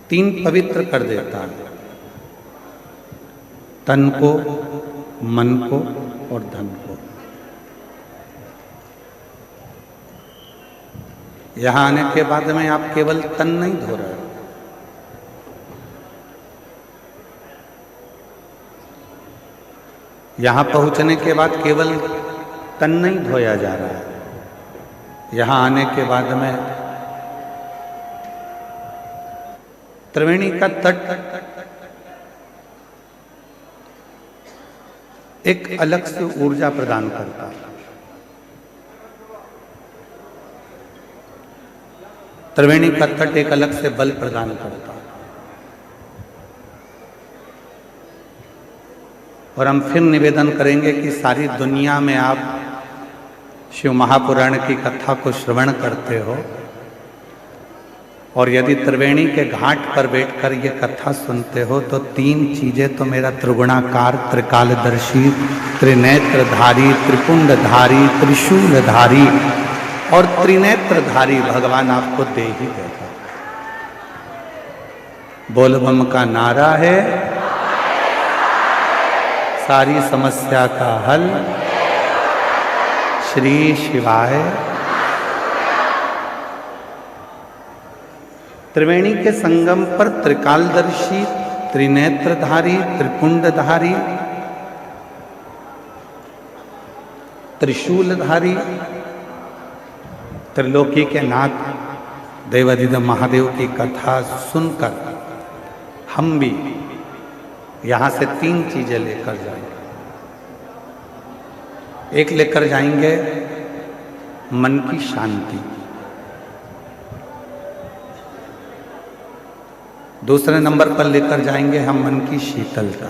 तीन पवित्र कर देता है, तन को, मन को और धन को। यहां आने के बाद में आप केवल तन नहीं धो रहे, यहां पहुंचने के बाद केवल तन नहीं धोया जा रहा है, यहां आने के बाद में त्रिवेणी का तट एक अलग से ऊर्जा प्रदान करता है। त्रिवेणी का तट एक अलग से बल प्रदान करता है। और हम फिर निवेदन करेंगे कि सारी दुनिया में आप शिव महापुराण की कथा को श्रवण करते हो, और यदि त्रिवेणी के घाट पर बैठकर ये कथा सुनते हो तो तीन चीजें तो मेरा त्रिगुणाकार, त्रिकालदर्शी, त्रिनेत्रधारी, त्रिपुंडधारी, त्रिशूलधारी और त्रिनेत्रधारी भगवान आपको दे ही देगा। बोल बम का नारा है, सारी समस्या का हल श्री शिवाय। त्रिवेणी के संगम पर त्रिकालदर्शी, त्रिनेत्रधारी, त्रिपुंडधारी, त्रिशूलधारी, त्रिलोकी के नाथ देवाधिदेव महादेव की कथा सुनकर हम भी यहां से तीन चीजें लेकर जाएंगे। एक लेकर जाएंगे मन की शांति, दूसरे नंबर पर लेकर जाएंगे हम मन की शीतलता,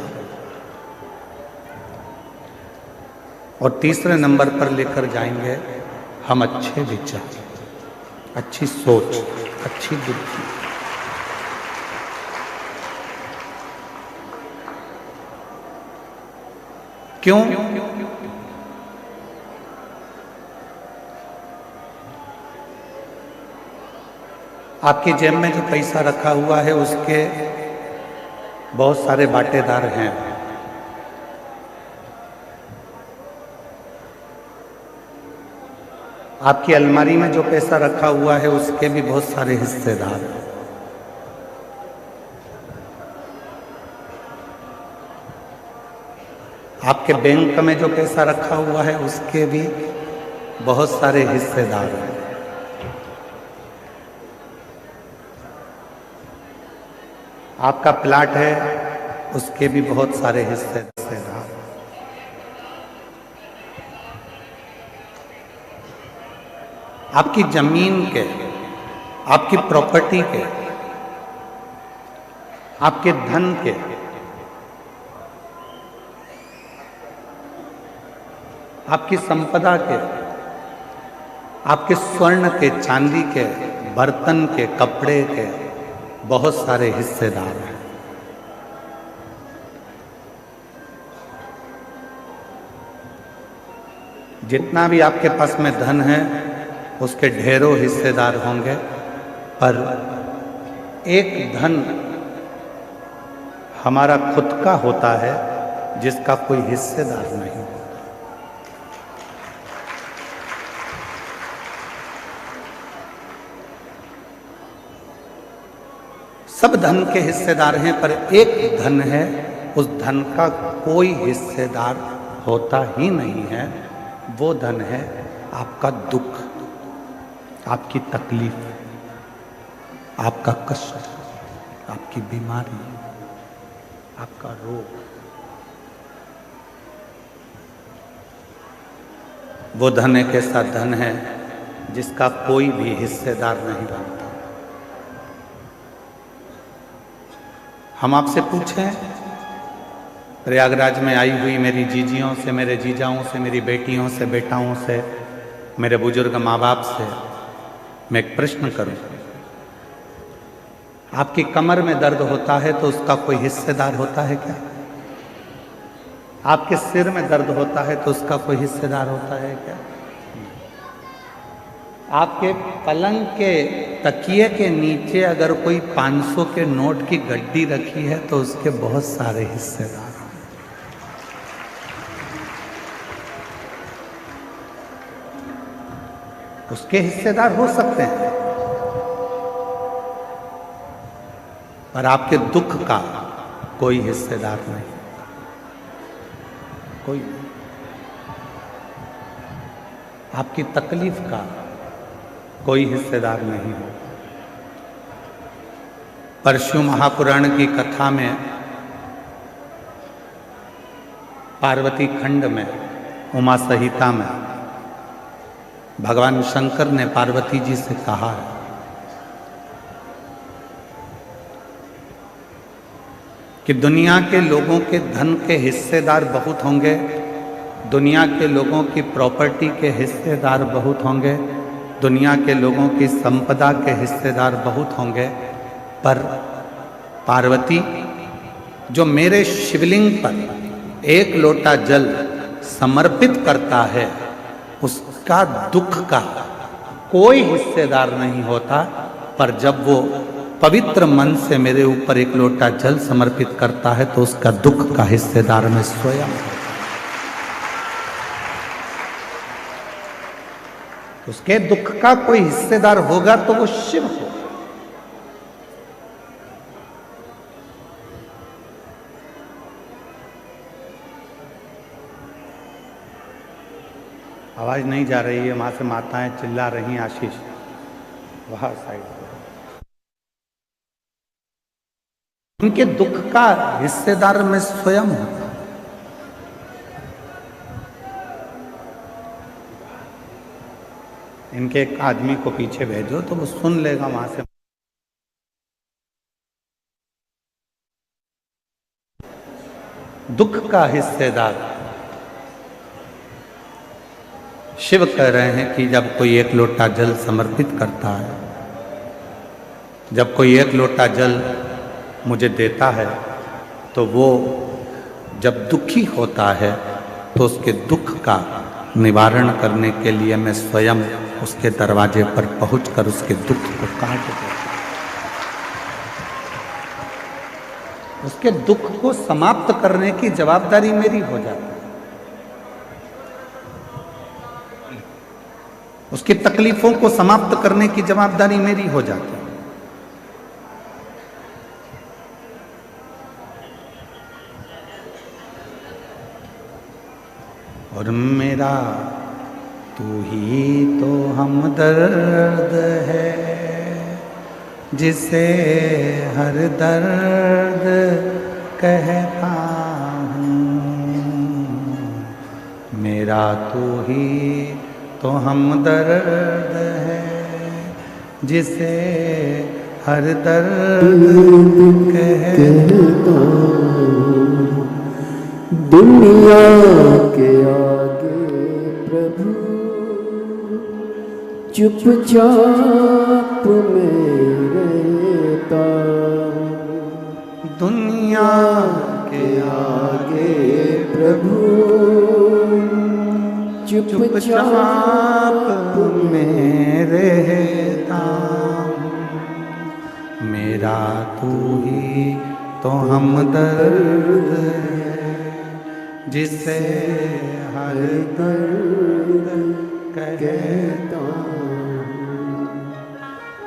और तीसरे नंबर पर लेकर जाएंगे हम अच्छे विचार, अच्छी सोच, अच्छी बुद्धि। क्यों? आपकी जेब में जो पैसा रखा हुआ है उसके बहुत सारे बाटेदार हैं। आपकी अलमारी में जो पैसा रखा हुआ है उसके भी बहुत सारे हिस्सेदार हैं। आपके बैंक में जो पैसा रखा हुआ है उसके भी बहुत सारे हिस्सेदार हैं। आपका प्लाट है उसके भी बहुत सारे हिस्सेदार। आपकी जमीन के, आपकी प्रॉपर्टी के, आपके धन के, आपकी संपदा के, आपके स्वर्ण के, चांदी के, बर्तन के, कपड़े के बहुत सारे हिस्सेदार हैं। जितना भी आपके पास में धन है उसके ढेरों हिस्सेदार होंगे, पर एक धन हमारा खुद का होता है जिसका कोई हिस्सेदार नहीं। सब धन के हिस्सेदार हैं, पर एक धन है, उस धन का कोई हिस्सेदार होता ही नहीं है। वो धन है आपका दुख, आपकी तकलीफ, आपका कष्ट, आपकी बीमारी, आपका रोग। वो धन एक ऐसा धन है जिसका कोई भी हिस्सेदार नहीं बनता। हम आपसे पूछें, प्रयागराज में आई हुई मेरी जीजियों से, मेरे जीजाओं से, मेरी बेटियों से, बेटाओं से, मेरे बुजुर्ग माँ बाप से मैं एक प्रश्न करूं, आपकी कमर में दर्द होता है तो उसका कोई हिस्सेदार होता है क्या? आपके सिर में दर्द होता है तो उसका कोई हिस्सेदार होता है क्या? आपके पलंग के तकिए के नीचे अगर कोई 500 के नोट की गड्डी रखी है तो उसके बहुत सारे हिस्सेदार हैं। उसके हिस्सेदार हो सकते हैं, पर आपके दुख का कोई हिस्सेदार नहीं, कोई नहीं। आपकी तकलीफ का कोई हिस्सेदार नहीं हो। परशु महापुराण की कथा में पार्वती खंड में उमा संहिता में भगवान शंकर ने पार्वती जी से कहा है कि दुनिया के लोगों के धन के हिस्सेदार बहुत होंगे, दुनिया के लोगों की प्रॉपर्टी के हिस्सेदार बहुत होंगे, दुनिया के लोगों की संपदा के हिस्सेदार बहुत होंगे, पर पार्वती जो मेरे शिवलिंग पर एक लोटा जल समर्पित करता है उसका दुख का कोई हिस्सेदार नहीं होता, पर जब वो पवित्र मन से मेरे ऊपर एक लोटा जल समर्पित करता है तो उसका दुख का हिस्सेदार मैं स्वयं। उसके दुख का कोई हिस्सेदार होगा तो वो शिव हो। आवाज नहीं जा रही है, वहां से माताएं चिल्ला रही हैं, आशीष वहां साइड। उनके दुख का हिस्सेदार मैं स्वयं हूं। इनके एक आदमी को पीछे भेजो तो वो सुन लेगा वहां से। दुख का हिस्सेदार शिव कह रहे हैं कि जब कोई एक लोटा जल समर्पित करता है, जब कोई एक लोटा जल मुझे देता है, तो वो जब दुखी होता है तो उसके दुख का निवारण करने के लिए मैं स्वयं उसके दरवाजे पर पहुंचकर उसके दुख को काट देता हूं। उसके दुख को समाप्त करने की जवाबदारी मेरी हो जाती है। उसकी तकलीफों को समाप्त करने की जवाबदारी मेरी हो जाती है। और मेरा तू ही तो हमदर्द है, जिसे हर दर्द कहता हूँ। मेरा तू ही तो हमदर्द है, जिसे हर दर्द कहता हूँ। दुनिया के आगे प्रभु चुपचाप में रहता। दुनिया के आगे प्रभु चुपचाप में रहता। मेरा तू ही तो हमदर्द है, जिसे हर दर्द कहता हूँ।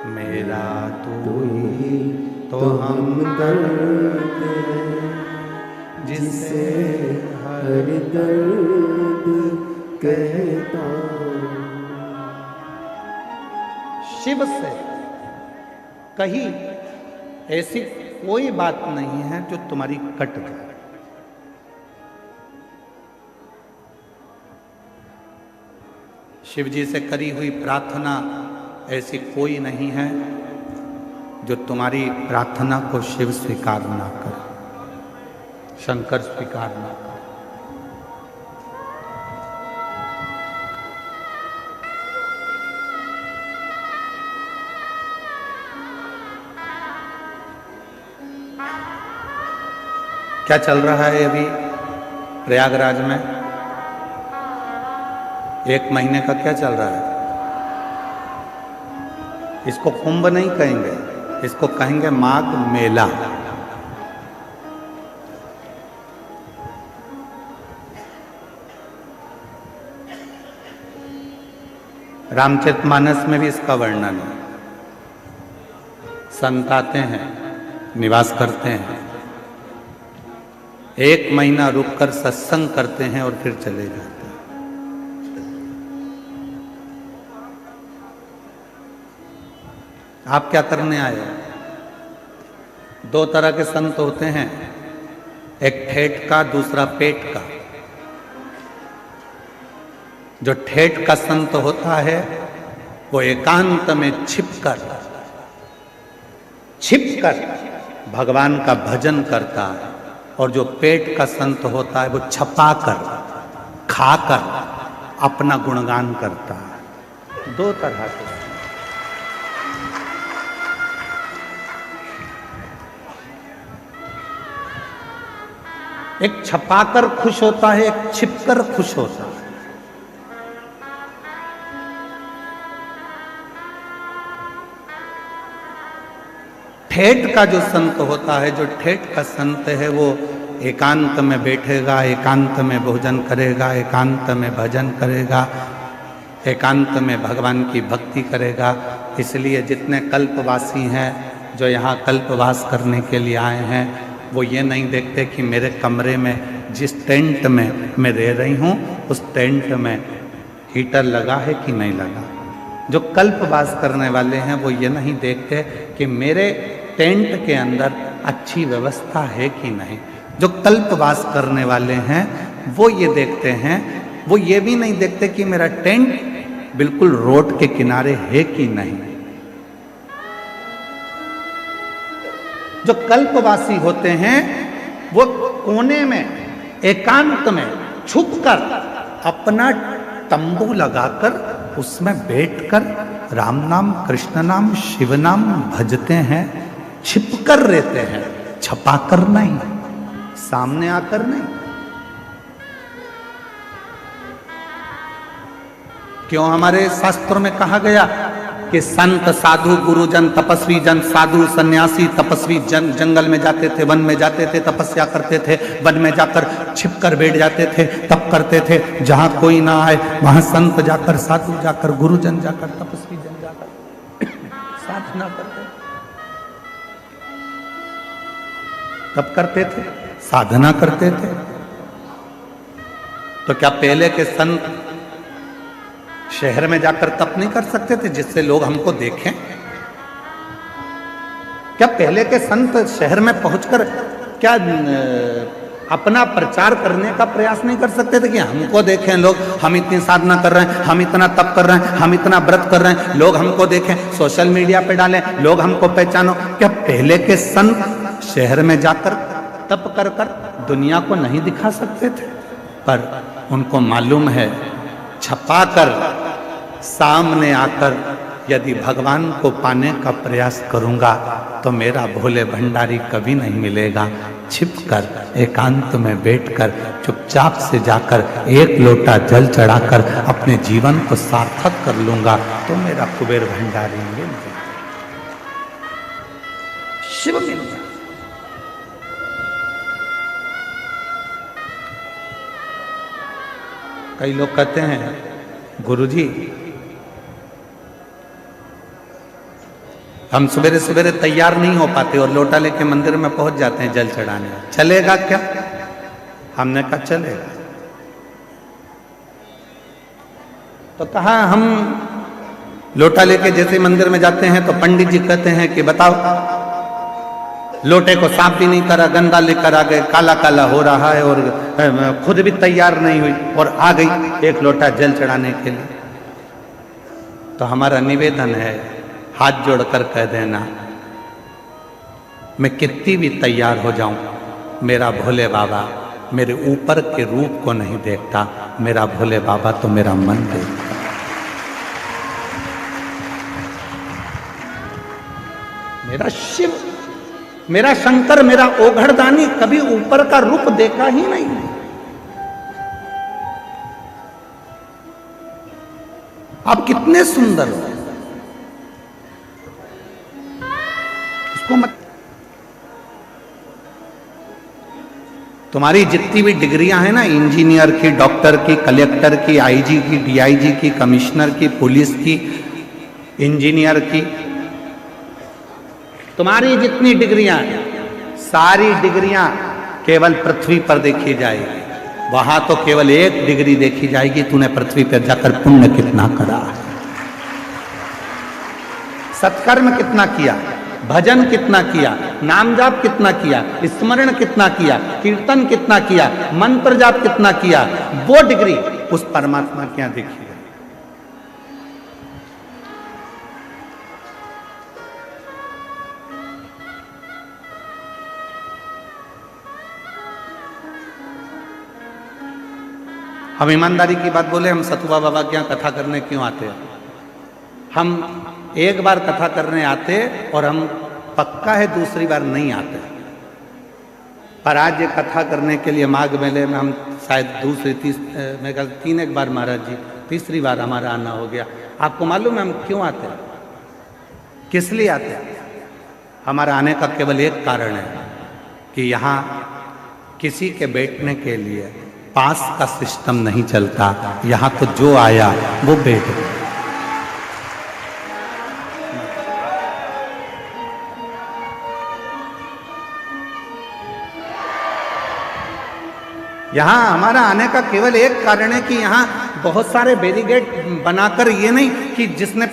मेरा तू ही तो हमदर्द है, जिसे हर दर्द कहता हूँ। शिव से कहीं ऐसी कोई बात नहीं है जो तुम्हारी कट जाए। शिव जी से करी हुई प्रार्थना ऐसी कोई नहीं है जो तुम्हारी प्रार्थना को शिव स्वीकार ना करे, शंकर स्वीकार ना करे। क्या चल रहा है अभी प्रयागराज में? 1 महीने का क्या चल रहा है? इसको कुंभ नहीं कहेंगे, इसको कहेंगे माघ मेला। रामचरितमानस में भी इसका वर्णन है। संत आते हैं, निवास करते हैं, 1 महीना रुककर सत्संग करते हैं और फिर चले जाते हैं। आप क्या करने आए हो? 2 तरह के संत होते हैं, एक ठेठ का, दूसरा पेट का। जो ठेठ का संत होता है वो एकांत में छिपकर भगवान का भजन करता है, और जो पेट का संत होता है वो छपाकर, खाकर अपना गुणगान करता है। 2 तरह के। एक छपाकर खुश होता है, एक छिपकर खुश होता है। ठेठ का जो संत होता है, जो ठेठ का संत है, वो एकांत में बैठेगा, एकांत में भोजन करेगा, एकांत में भजन करेगा, एकांत में भगवान की भक्ति करेगा। इसलिए जितने कल्पवासी हैं जो यहाँ कल्पवास करने के लिए आए हैं, वो ये नहीं देखते कि मेरे कमरे में, जिस टेंट में मैं रह रही हूँ, उस टेंट में हीटर लगा है कि नहीं लगा। जो कल्पवास करने वाले हैं वो ये नहीं देखते कि मेरे टेंट के अंदर अच्छी व्यवस्था है कि नहीं। जो कल्पवास करने वाले हैं वो ये देखते हैं, वो ये भी नहीं देखते कि मेरा टेंट बिल्कुल रोड के किनारे है कि नहीं। जो कल्पवासी होते हैं वो कोने में, एकांत में छुपकर अपना तंबू लगाकर उसमें बैठकर राम नाम, कृष्ण नाम, शिव नाम भजते हैं, छिपकर रहते हैं, छपाकर नहीं, सामने आकर नहीं। क्यों हमारे शास्त्रों में कहा गया कि संत, साधु, गुरुजन, तपस्वी जन, साधु, सन्यासी, तपस्वी जन जंगल में जाते थे, वन में जाते थे, तपस्या करते थे, वन में जाकर छिपकर बैठ जाते थे, तप करते थे। जहां कोई ना आए वहां संत जाकर, साधु जाकर, गुरुजन जाकर, तपस्वी जन जाकर साधना करते, तप करते थे, साधना करते थे। तो क्या पहले के संत शहर में जाकर तप नहीं कर सकते थे जिससे लोग हमको देखें? क्या पहले के संत शहर में पहुंचकर क्या अपना प्रचार करने का प्रयास नहीं कर सकते थे कि हमको देखें लोग, हम इतनी साधना कर रहे हैं, हम इतना तप कर रहे हैं, हम इतना व्रत कर रहे हैं, लोग हमको देखें, सोशल मीडिया पे डालें, लोग हमको पहचानो? क्या पहले के संत शहर में जाकर तप कर कर दुनिया को नहीं दिखा सकते थे? पर उनको मालूम है, छपाकर सामने आकर यदि भगवान को पाने का प्रयास करूंगा तो मेरा भोले भंडारी कभी नहीं मिलेगा। छिपकर, एकांत में बैठकर, चुपचाप से जाकर 1 लोटा जल चढ़ाकर अपने जीवन को सार्थक कर लूंगा तो मेरा कुबेर भंडारी मिल जाए, शिव मिल जाए। कई लोग कहते हैं, गुरुजी हम सवेरे सवेरे तैयार नहीं हो पाते और लोटा लेके मंदिर में पहुंच जाते हैं जल चढ़ाने, चलेगा क्या? हमने कहा चलेगा। तो कहा हम लोटा लेके जैसे मंदिर में जाते हैं तो पंडित जी कहते हैं कि बताओ, लोटे को साफ भी नहीं करा, गंदा लेकर आ गए, काला काला हो रहा है, और खुद भी तैयार नहीं हुई और आ गई 1 लोटा जल चढ़ाने के लिए। तो हमारा निवेदन है, हाथ जोड़कर कह देना, मैं कितनी भी तैयार हो जाऊं, मेरा भोले बाबा मेरे ऊपर के रूप को नहीं देखता, मेरा भोले बाबा तो मेरा मन देखता। मेरा शिव, मेरा शंकर, मेरा ओघड़दानी कभी ऊपर का रूप देखा ही नहीं। आप कितने सुंदर हो, उसको मत। तुम्हारी जितनी भी डिग्रियां हैं ना, इंजीनियर की, डॉक्टर की, कलेक्टर की, आईजी की, डीआईजी की, कमिश्नर की, पुलिस की, इंजीनियर की, तुम्हारी जितनी डिग्रियां, सारी डिग्रियां केवल पृथ्वी पर देखी जाएगी। वहां तो केवल एक डिग्री देखी जाएगी, तूने पृथ्वी पर जाकर पुण्य कितना करा, सत्कर्म कितना किया, भजन कितना किया, नाम जाप कितना किया, स्मरण कितना किया, कीर्तन कितना किया, मंत्र जाप कितना किया, वो डिग्री उस परमात्मा के यहां देखी है। हम ईमानदारी की बात बोले, हम सतुआ बाबा के यहाँ कथा करने क्यों आते हैं? हम एक बार कथा करने आते और हम पक्का है दूसरी बार नहीं आते। पर आज ये कथा करने के लिए माघ मेले में हम शायद मैं कहता 3 एक बार महाराज जी, तीसरी बार हमारा आना हो गया। आपको मालूम है हम क्यों आते हैं, किस लिए आते हैं? हमारा आने का केवल एक कारण है कि यहाँ किसी के बैठने के लिए पास का सिस्टम नहीं चलता। यहाँ तो जो आया वो बैठ गया। यहाँ हमारा आने का केवल एक कारण है कि यहाँ बहुत सारे बैरिकेड बनाकर, ये नहीं कि जिसने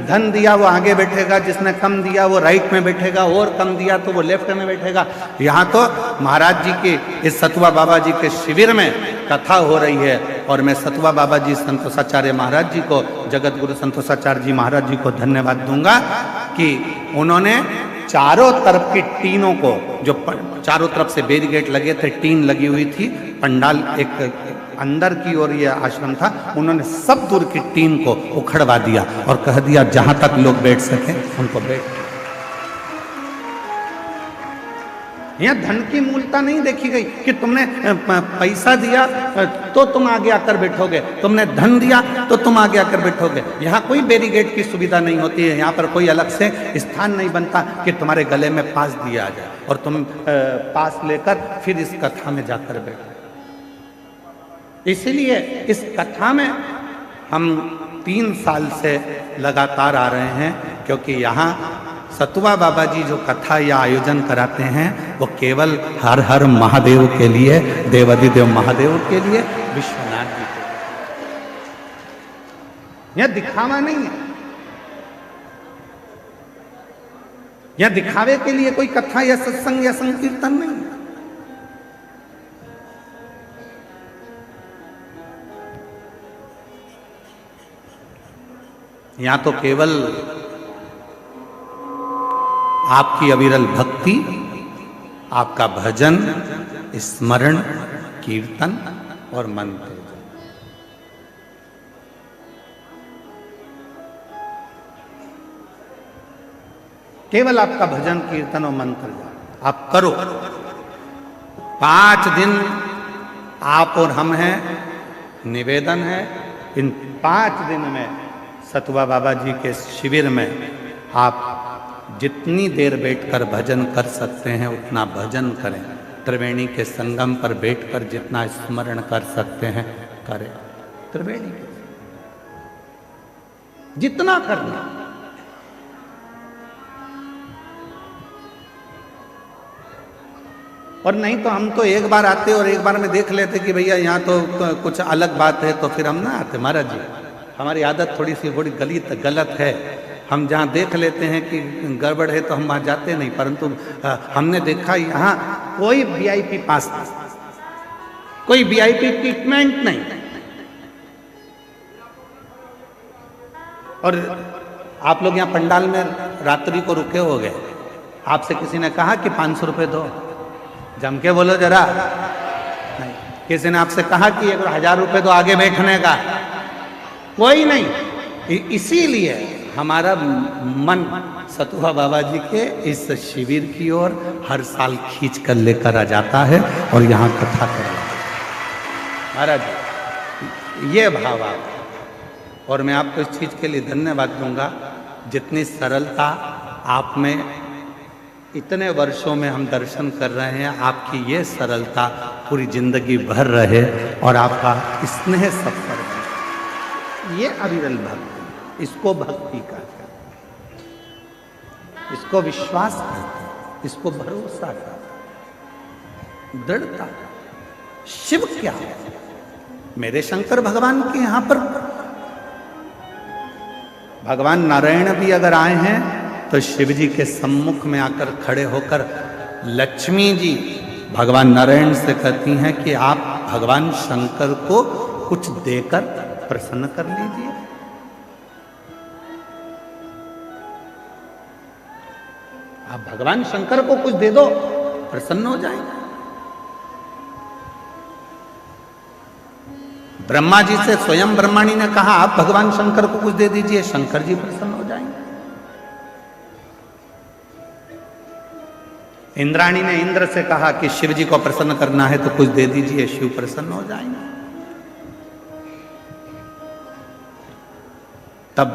धन दिया वो आगे बैठेगा, जिसने कम दिया वो राइट में बैठेगा, और कम दिया तो वो लेफ्ट में बैठेगा। यहाँ तो महाराज जी के इस सतुआ बाबा जी के शिविर में कथा हो रही है और मैं सतुआ बाबा जी संतोषाचार्य महाराज जी को, जगत गुरु संतोषाचार्य जी महाराज जी को धन्यवाद दूंगा कि उन्होंने चारों तरफ की टीनों को, जो चारों तरफ से बैरिकेड लगे थे, टीन लगी हुई थी, पंडाल एक अंदर की ओर ये आश्रम था, उन्होंने सब दूर की टीन को उखड़वा दिया और कह दिया जहां तक लोग बैठ सके उनको बैठ। यहाँ धन की मूलता नहीं देखी गई कि तुमने पैसा दिया तो तुम आगे आकर बैठोगे, तुमने धन दिया तो तुम आगे आकर बैठोगे। यहाँ कोई बैरिकेड की सुविधा नहीं होती है। यहाँ पर कोई अलग से स्थान नहीं बनता कि तुम्हारे गले में पास दिया जाए और तुम पास लेकर फिर इस कथा में जाकर बैठो। इसीलिए इस कथा में हम 3 साल से लगातार आ रहे हैं, क्योंकि यहाँ सतुआ बाबा जी जो कथा या आयोजन कराते हैं वो केवल हर हर महादेव के लिए, देवादिदेव महादेव के लिए, विश्वनाथ जी के लिए। यह दिखावा नहीं है, यह दिखावे के लिए कोई कथा या सत्संग या संकीर्तन नहीं है। यहां तो केवल आपकी अविरल भक्ति, आपका भजन, स्मरण, कीर्तन और मंत्र, केवल आपका भजन, कीर्तन और मंत्र आप करो। 5 दिन आप और हम हैं, निवेदन है इन 5 दिन में सतुआ बाबा जी के शिविर में आप जितनी देर बैठकर भजन कर सकते हैं उतना भजन करें। त्रिवेणी के संगम पर बैठकर जितना स्मरण कर सकते हैं करें। त्रिवेणी के जितना करना, और नहीं तो हम तो एक बार आते और एक बार में देख लेते कि भैया यहाँ तो कुछ अलग बात है, तो फिर हम ना आते। महाराज जी हमारी आदत थोड़ी सी बड़ी गलत है। हम जहाँ देख लेते हैं कि गड़बड़ है तो हम वहाँ जाते नहीं, परंतु हमने देखा यहाँ कोई वीआईपी पास नहीं, कोई वीआईपी ट्रीटमेंट नहीं। और आप लोग यहाँ पंडाल में रात्रि को रुके हो गए, आपसे किसी ने कहा कि 500 रुपये दो, जम के बोलो जरा। नहीं, किसी ने आपसे कहा कि 1000 रुपये दो आगे बैठने का, कोई नहीं। इसीलिए हमारा मन सतुआ बाबा जी के इस शिविर की ओर हर साल खींच कर लेकर आ जाता है और यहाँ कथा कर। महाराज ये भाव आप, और मैं आपको इस चीज़ के लिए धन्यवाद दूंगा, जितनी सरलता आप में इतने वर्षों में हम दर्शन कर रहे हैं, आपकी ये सरलता पूरी जिंदगी भर रहे और आपका स्नेह सब पर बने। ये अविरल भक्ति, इसको भक्ति कहते हैं, इसको विश्वास कहते हैं, इसको भरोसा कहते हैं, दृढ़ता। शिव क्या है? मेरे शंकर भगवान के यहां पर भगवान नारायण भी अगर आए हैं तो शिव जी के सम्मुख में आकर खड़े होकर लक्ष्मी जी भगवान नारायण से कहती हैं कि आप भगवान शंकर को कुछ देकर प्रसन्न कर लीजिए। आप भगवान शंकर को कुछ दे दो, प्रसन्न हो जाएंगे। ब्रह्मा जी से स्वयं ब्रह्माणी ने कहा आप भगवान शंकर को कुछ दे दीजिए, शंकर जी प्रसन्न हो जाएंगे। इंद्राणी ने इंद्र से कहा कि शिव जी को प्रसन्न करना है तो कुछ दे दीजिए, शिव प्रसन्न हो जाएंगे। तब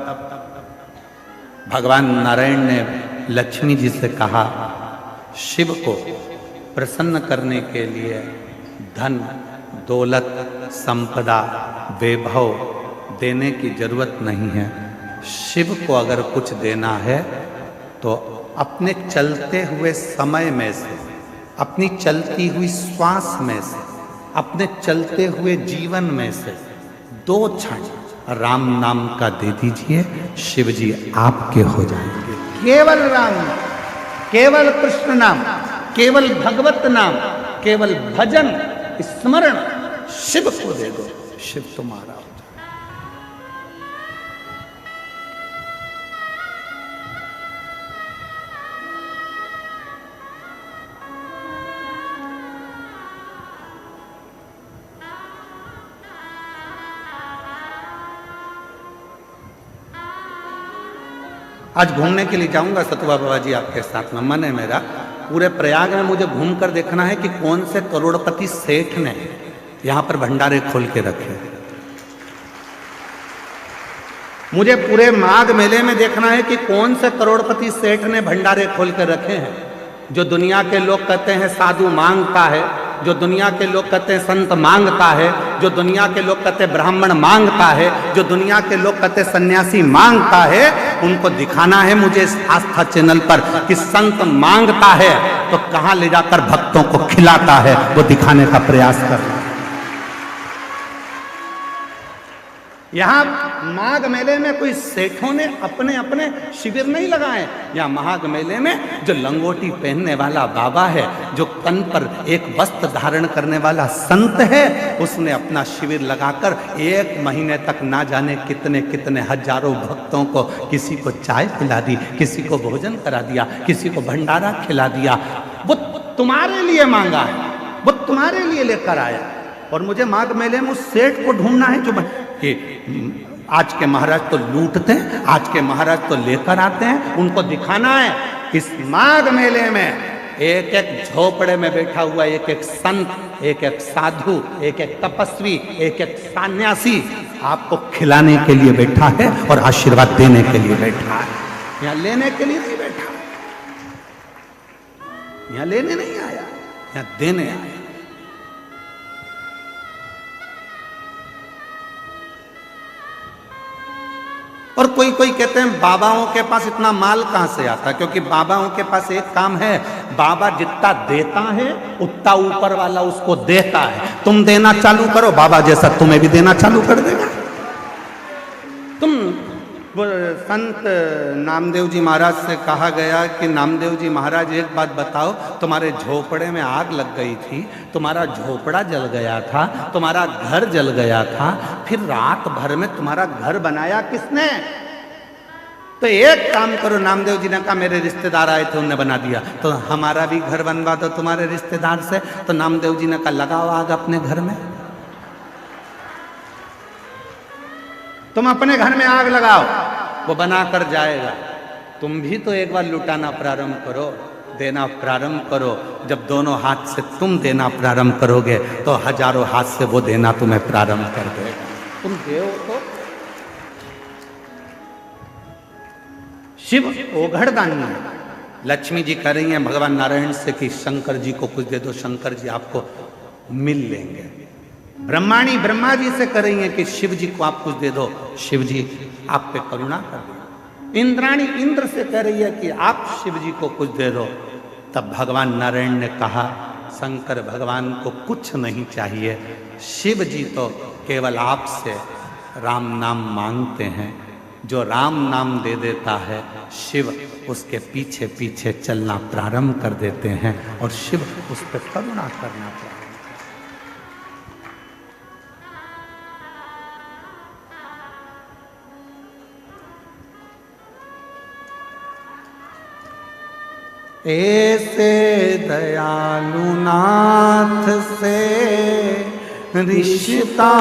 भगवान नारायण ने लक्ष्मी जी से कहा शिव को प्रसन्न करने के लिए धन दौलत संपदा वैभव देने की जरूरत नहीं है। शिव को अगर कुछ देना है तो अपने चलते हुए समय में से, अपनी चलती हुई श्वास में से, अपने चलते हुए जीवन में से 2 क्षण राम नाम का दे दीजिए, शिव जी आपके हो जाएंगे। केवल राम, केवल कृष्ण नाम, केवल भगवत नाम, केवल भजन स्मरण शिव को दे दो, शिव तुम्हारा हो जाए। आज घूमने के लिए जाऊंगा सतुआ बाबा जी आपके साथ में, मन है मेरा। पूरे प्रयाग में मुझे घूमकर देखना है कि कौन से करोड़पति सेठ ने यहां पर भंडारे खोल के रखे। मुझे पूरे माघ मेले में देखना है कि कौन से करोड़पति सेठ ने भंडारे खोल के रखे हैं। जो दुनिया के लोग कहते हैं साधु मांगता है, जो दुनिया के लोग कहते हैं संत मांगता है, जो दुनिया के लोग कहते हैं ब्राह्मण मांगता है, जो दुनिया के लोग कहते हैं सन्यासी मांगता है, उनको दिखाना है मुझे इस आस्था चैनल पर कि संत मांगता है तो कहां ले जाकर भक्तों को खिलाता है, वो दिखाने का प्रयास करना। यहां माघ मेले में कोई सेठों ने अपने अपने शिविर नहीं लगाए। यहां माघ मेले में जो लंगोटी पहनने वाला बाबा है, जो तन पर एक वस्त्र धारण करने वाला संत है, उसने अपना शिविर लगाकर 1 महीने तक ना जाने कितने कितने हजारों भक्तों को, किसी को चाय पिला दी, किसी को भोजन करा दिया, किसी को भंडारा खिला दिया। वो तुम्हारे लिए मांगा है, वो तुम्हारे लिए लेकर आया। और मुझे माघ मेले में उस सेठ को ढूंढना है जो कि आज के महाराज तो लूटते हैं, आज के महाराज तो लेकर आते हैं, उनको दिखाना है। इस माघ मेले में एक एक झोपड़े में बैठा हुआ एक एक संत, एक एक साधु, एक एक तपस्वी, एक एक सन्यासी आपको खिलाने के लिए बैठा है और आशीर्वाद देने के लिए बैठा है। यहां लेने के लिए नहीं बैठा, यहां लेने नहीं आया, यहां देने आया। और कोई कोई कहते हैं बाबाओं के पास इतना माल कहां से आता है, क्योंकि बाबाओं के पास एक काम है, बाबा जितना देता है उतना ऊपर वाला उसको देता है। तुम देना चालू करो, बाबा जैसा तुम्हें भी देना चालू कर देगा। तुम संत नामदेव जी महाराज से कहा गया कि नामदेव जी महाराज एक बात बताओ, तुम्हारे झोपड़े में आग लग गई थी, तुम्हारा झोपड़ा जल गया था, तुम्हारा घर जल गया था, फिर रात भर में तुम्हारा घर बनाया किसने? तो एक काम करो, नामदेव जी ने कहा मेरे रिश्तेदार आए थे उन्होंने बना दिया, तो हमारा भी घर बनवा दो तुम्हारे रिश्तेदार से। तो नामदेव जी ने कहा लगाओ आग अपने घर में, तुम अपने घर में आग लगाओ, वो बना कर जाएगा। तुम भी तो एक बार लुटाना प्रारंभ करो, देना प्रारंभ करो। जब दोनों हाथ से तुम देना प्रारंभ करोगे तो हजारों हाथ से वो देना तुम्हें प्रारंभ कर देगा। तुम देव तो शिव ओघड़दानी है, लक्ष्मी जी कह रही हैं भगवान नारायण से कि शंकर जी को कुछ दे दो, शंकर जी आपको मिल लेंगे। ब्रह्माणी ब्रह्मा जी से कह रही हैं कि शिव जी को आप कुछ दे दो, शिव जी आप पे करुणा कर दो। इंद्राणी इंद्र से कह रही है कि आप शिव जी को कुछ दे दो। तब भगवान नारायण ने कहा शंकर भगवान को कुछ नहीं चाहिए, शिव जी तो केवल आपसे राम नाम मांगते हैं। जो राम नाम दे देता है शिव उसके पीछे पीछे चलना प्रारंभ कर देते हैं और शिव उस पर करुणा करना प्रारंभ। ऐसे दयालु नाथ से रिश्ता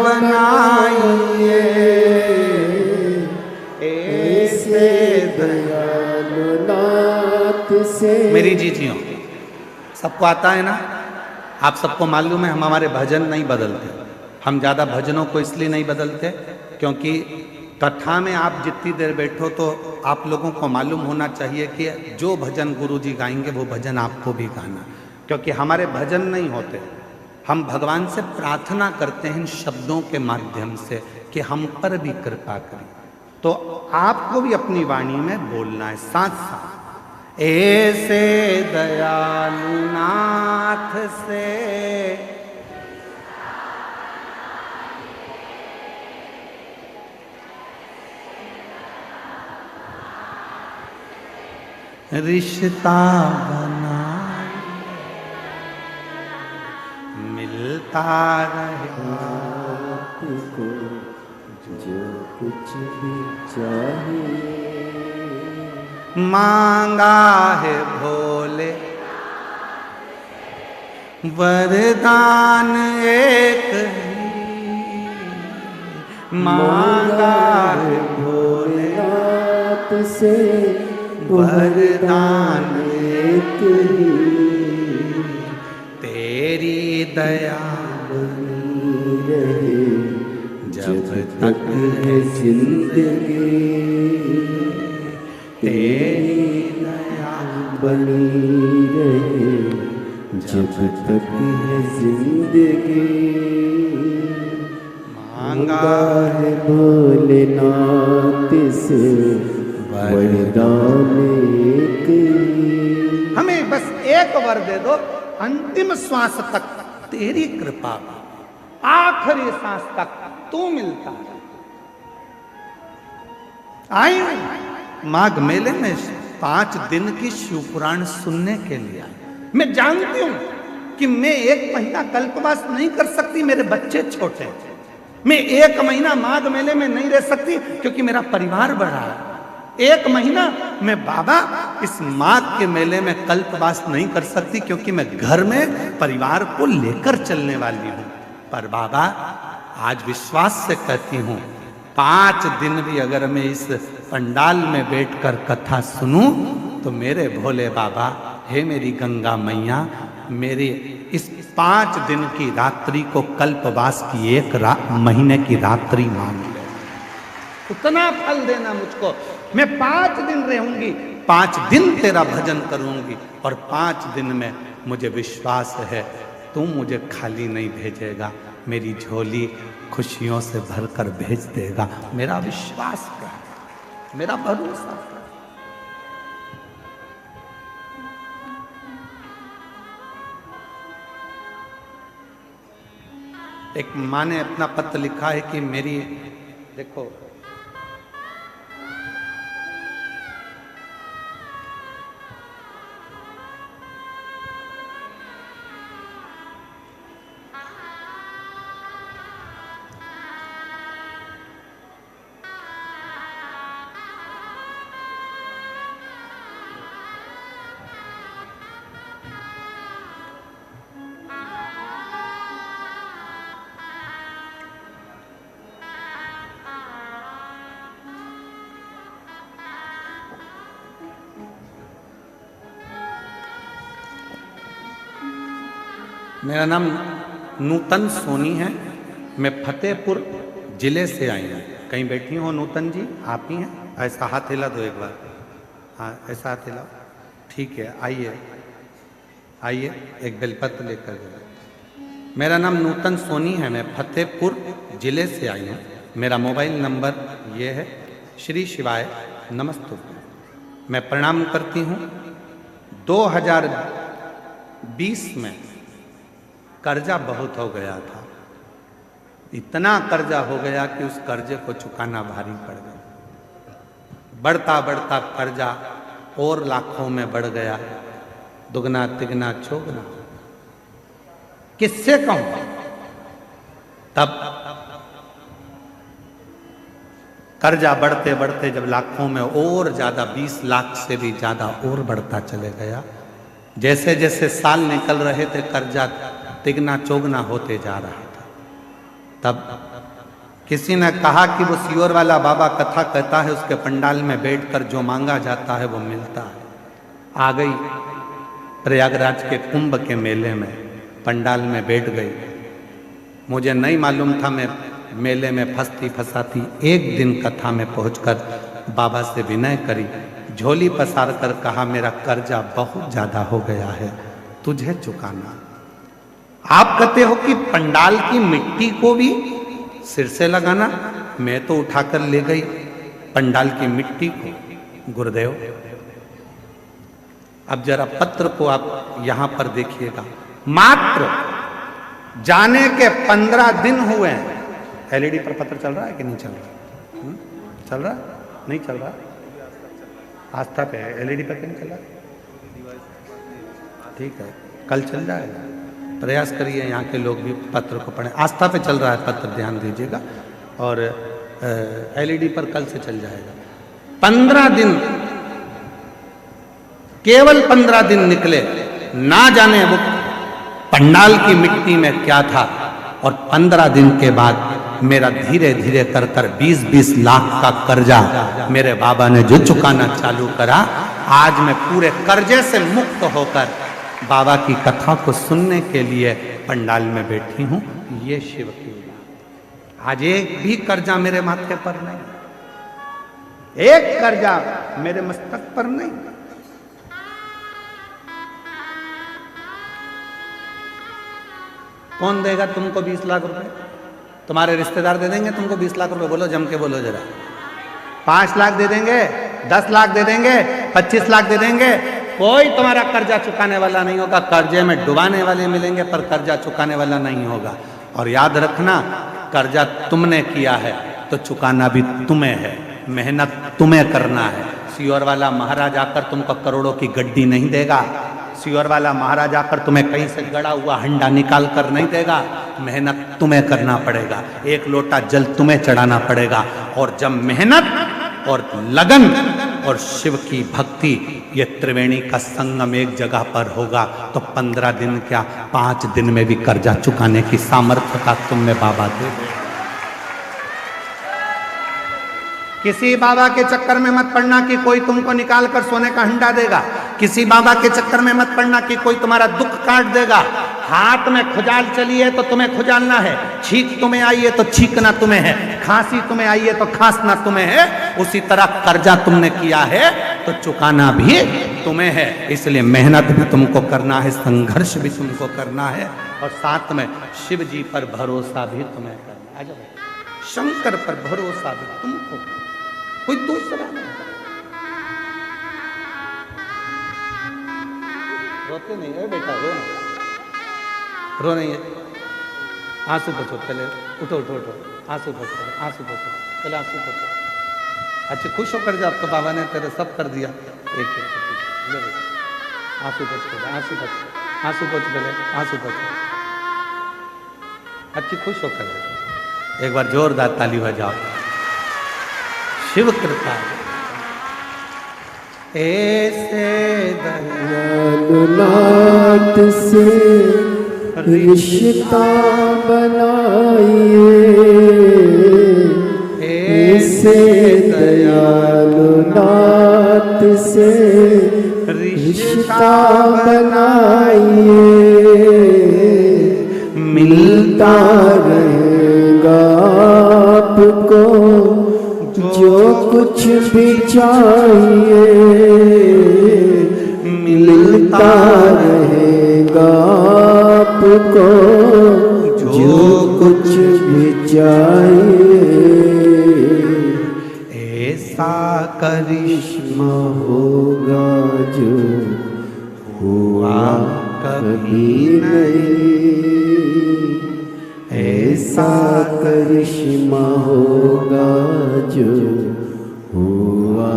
बनाइए, ऐसे दयालु नाथ से। मेरी जीजियों सबको आता है ना, आप सबको मालूम है हम हमारे भजन नहीं बदलते। हम ज़्यादा भजनों को इसलिए नहीं बदलते क्योंकि कथा में आप जितनी देर बैठो तो आप लोगों को मालूम होना चाहिए कि जो भजन गुरु जी गाएंगे वो भजन आपको भी गाना, क्योंकि हमारे भजन नहीं होते। हम भगवान से प्रार्थना करते हैं इन शब्दों के माध्यम से कि हम पर भी कृपा करें। तो आपको भी अपनी वाणी में बोलना है साथ साथ, ऐसे दयालु नाथ से रिश्ता बना मिलता रहे आपको जो कुछ भी चाहिए। मांगा है भोले वरदान एक ही, मांगा है भोलेनाथ से वरदान एक ही। तेरी दया बनी रहे जब तक है जिंदगी, तेरी दया बनी रहे जब तक है जिंदगी। मांगा है भोलेनाथ से वरदान एक ही। हमें बस एक वर दे दो, अंतिम श्वास तक तेरी कृपा, आखिरी सांस तक तू मिलता है। आई माघ मेले में 5 दिन की शिव पुराण सुनने के लिए आई। मैं जानती हूं कि मैं 1 महीना कल्पवास नहीं कर सकती, मेरे बच्चे छोटे हैं। मैं 1 महीना माघ मेले में नहीं रह सकती क्योंकि मेरा परिवार बड़ा है। 1 महीना मैं बाबा इस माघ के मेले में कल्पवास नहीं कर सकती क्योंकि मैं घर में परिवार को लेकर चलने वाली हूं। पर बाबा आज विश्वास से कहती हूं 5 दिन भी अगर मैं इस पंडाल में बैठकर कथा सुनूं तो मेरे भोले बाबा, हे मेरी गंगा मैया, मेरी इस 5 दिन की रात्रि को कल्पवास की 1 महीने की रात्रि मान ले, उतना फल देना मुझको। मैं 5 दिन रहूंगी, 5 दिन तेरा भजन करूंगी और 5 दिन में मुझे विश्वास है तू मुझे खाली नहीं भेजेगा, मेरी झोली खुशियों से भरकर भेज देगा। मेरा विश्वास है, मेरा भरोसा है। एक माँ ने अपना पत्र लिखा है कि मेरी, देखो मेरा नाम नूतन सोनी है, मैं फतेहपुर जिले से आई हूँ। कहीं बैठी हो नूतन जी, आप ही हैं? ऐसा हाथ हिला दो एक बार, हाँ ऐसा हाथ हिलाओ। ठीक है, आइए आइए, एक बेलपत्र लेकर जाइए। मेरा नाम नूतन सोनी है, मैं फतेहपुर जिले से आई हूँ। मेरा मोबाइल नंबर ये है। श्री शिवाय नमस्तु। मैं प्रणाम करती हूँ। 2020 में कर्जा बहुत हो गया था, इतना कर्जा हो गया कि उस कर्जे को चुकाना भारी पड़ गया। बढ़ता बढ़ता कर्जा और लाखों में बढ़ गया, दुगना तिगना चौगना, किससे कहूं। तब कर्जा बढ़ते बढ़ते जब लाखों में और ज्यादा 20 लाख से भी ज्यादा और बढ़ता चले गया, जैसे जैसे साल निकल रहे थे कर्जा तिगना चौगना होते जा रहा था। तब किसी ने कहा कि वो सियोर वाला बाबा कथा कहता है, उसके पंडाल में बैठकर जो मांगा जाता है वो मिलता है। आ गई प्रयागराज के कुंभ के मेले में, पंडाल में बैठ गई। मुझे नहीं मालूम था, मैं मेले में फंसती फंसाती एक दिन कथा में पहुंचकर बाबा से विनय करी, झोली पसार कर कहा, मेरा कर्जा बहुत ज्यादा हो गया है, तुझे चुकाना। आप कहते हो कि पंडाल की मिट्टी को भी सिर से लगाना, मैं तो उठाकर ले गई पंडाल की मिट्टी को। गुरुदेव, अब जरा पत्र को आप यहां पर देखिएगा, मात्र जाने के 15 दिन हुए हैं। एलईडी पर पत्र चल रहा है कि नहीं चल रहा? चल रहा? नहीं चल रहा? आस्था पे है, एलईडी पर क्यों चल रहा? ठीक है, कल चल जाएगा। प्रयास करिए यहाँ के लोग भी पत्र को पढ़ें। आस्था पे चल रहा है पत्र, ध्यान दीजिएगा, और एलईडी पर कल से चल जाएगा। 15 दिन, केवल 15 दिन निकले, ना जाने वो पंडाल की मिट्टी में क्या था। और 15 दिन के बाद मेरा धीरे धीरे कर कर 20-20 लाख का कर्जा मेरे बाबा ने जो चुकाना चालू करा, आज मैं पूरे कर्जे से मुक्त होकर बाबा की कथा को सुनने के लिए पंडाल में बैठी हूं। ये शिव की लीला। आज एक भी कर्जा मेरे माथे पर नहीं, एक कर्जा मेरे मस्तक पर नहीं। कौन देगा तुमको 20 लाख रुपए? तुम्हारे रिश्तेदार दे देंगे तुमको 20 लाख रुपए? बोलो, जम के बोलो जरा। 5 लाख दे देंगे, 10 लाख दे देंगे, 25 लाख दे देंगे, कोई तुम्हारा कर्जा चुकाने वाला नहीं होगा। कर्जे में डुबाने वाले मिलेंगे पर कर्जा चुकाने वाला नहीं होगा। और याद रखना, कर्जा तुमने किया है तो चुकाना भी तुम्हें है, मेहनत तुम्हें करना है। सियोर वाला महाराज आकर तुमको करोड़ों की गड्डी नहीं देगा, सियोर वाला महाराज आकर तुम्हें कहीं से गड़ा हुआ हंडा निकाल कर नहीं देगा। मेहनत तुम्हें करना पड़ेगा, एक लोटा जल तुम्हें चढ़ाना पड़ेगा। और जब मेहनत और लगन और शिव की भक्ति, ये त्रिवेणी का संगम एक जगह पर होगा तो 15 दिन क्या 5 दिन में भी कर्जा चुकाने की सामर्थ्यता तुम्हें बाबा दे। किसी बाबा के चक्कर में मत पड़ना कि कोई तुमको निकाल कर सोने का हंडा देगा। किसी बाबा के चक्कर में मत पड़ना कि कोई तुम्हारा दुख काट देगा। हाथ में खुजाल चली है तो तुम्हें खुजालना है, छींक तुम्हें आई है तो छींकना तुम्हें है, खांसी तुम्हें आई है तो खांसना तुम्हें है। उसी तरह कर्जा तुमने किया है तो चुकाना भी तुम्हें है। इसलिए मेहनत भी तुमको करना है, संघर्ष भी तुमको करना है, और साथ में शिव जी पर भरोसा भी तुम्हें करना है। शंकर पर भरोसा भी तुमको, कोई दूसरा नहीं। रोते नहीं है बेटा, रो नहीं, रो नहीं है। आंसू पोछो पहले, उठो उठो उठो, आंसू पोछो, आंसू पोछो पहले, आंसू पोछो। अच्छे खुश होकर जा, अब तो बाबा ने तेरे सब कर दिया। एक आंसू पोछ, आंसू पोछ, आंसू पोछ पहले, आंसू पोछो। अच्छी खुश होकर जा, एक बार जोरदार ताली बजाओ। शिव कृपा ऐसे दयालुनाथ से रिश्ता बनाइए, ऐसे दयालुनाथ से रिश्ता बनाइए, मिलता रहेगा आपको जो कुछ भी चाहिए, को जो कुछ भी चाहिए, ऐसा करिश्मा होगा जो हुआ कभी नहीं, ऐसा करिश्मा होगा जो हुआ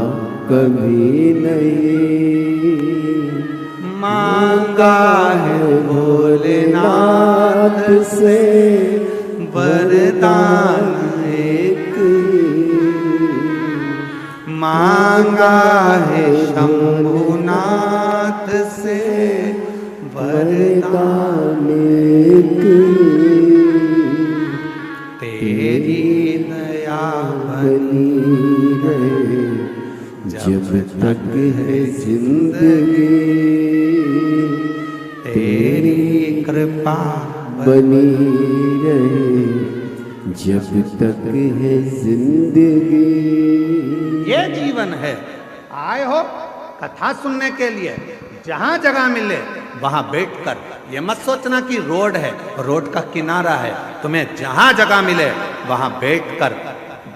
कभी नहीं। मांगा है भोलेनाथ से वरदान एक, मांगा है शंभुनाथ से वरदान एक, तेरी दया बनी रहे जब तक है जिंदगी, तेरी कृपा बनी रहे जब तक है जिंदगी। ये जीवन है। आए हो कथा सुनने के लिए, जहां जगह मिले वहां बैठकर, ये मत सोचना कि रोड है, रोड का किनारा है, तुम्हें जहां जगह मिले वहां बैठकर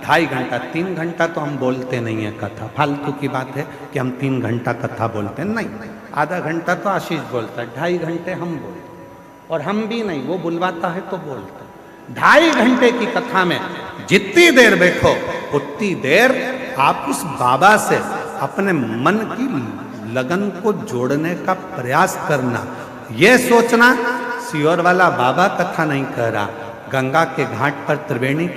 2.5 घंटा 3 घंटा तो हम बोलते नहीं है कथा, फालतू की बात है कि हम 3 घंटा कथा बोलते हैं, नहीं, आधा घंटा तो आशीष बोलता है, 2.5 घंटे हम बोलते, और हम भी नहीं, वो बुलवाता है तो बोलते। 2.5 घंटे की कथा में जितनी देर बैठो उतनी देर आप उस बाबा से अपने मन की लगन को जोड़ने का प्रयास करना। ये सोचना सियोर वाला बाबा कथा नहीं कह रहा, गंगा के घाट पर त्रिवेणी के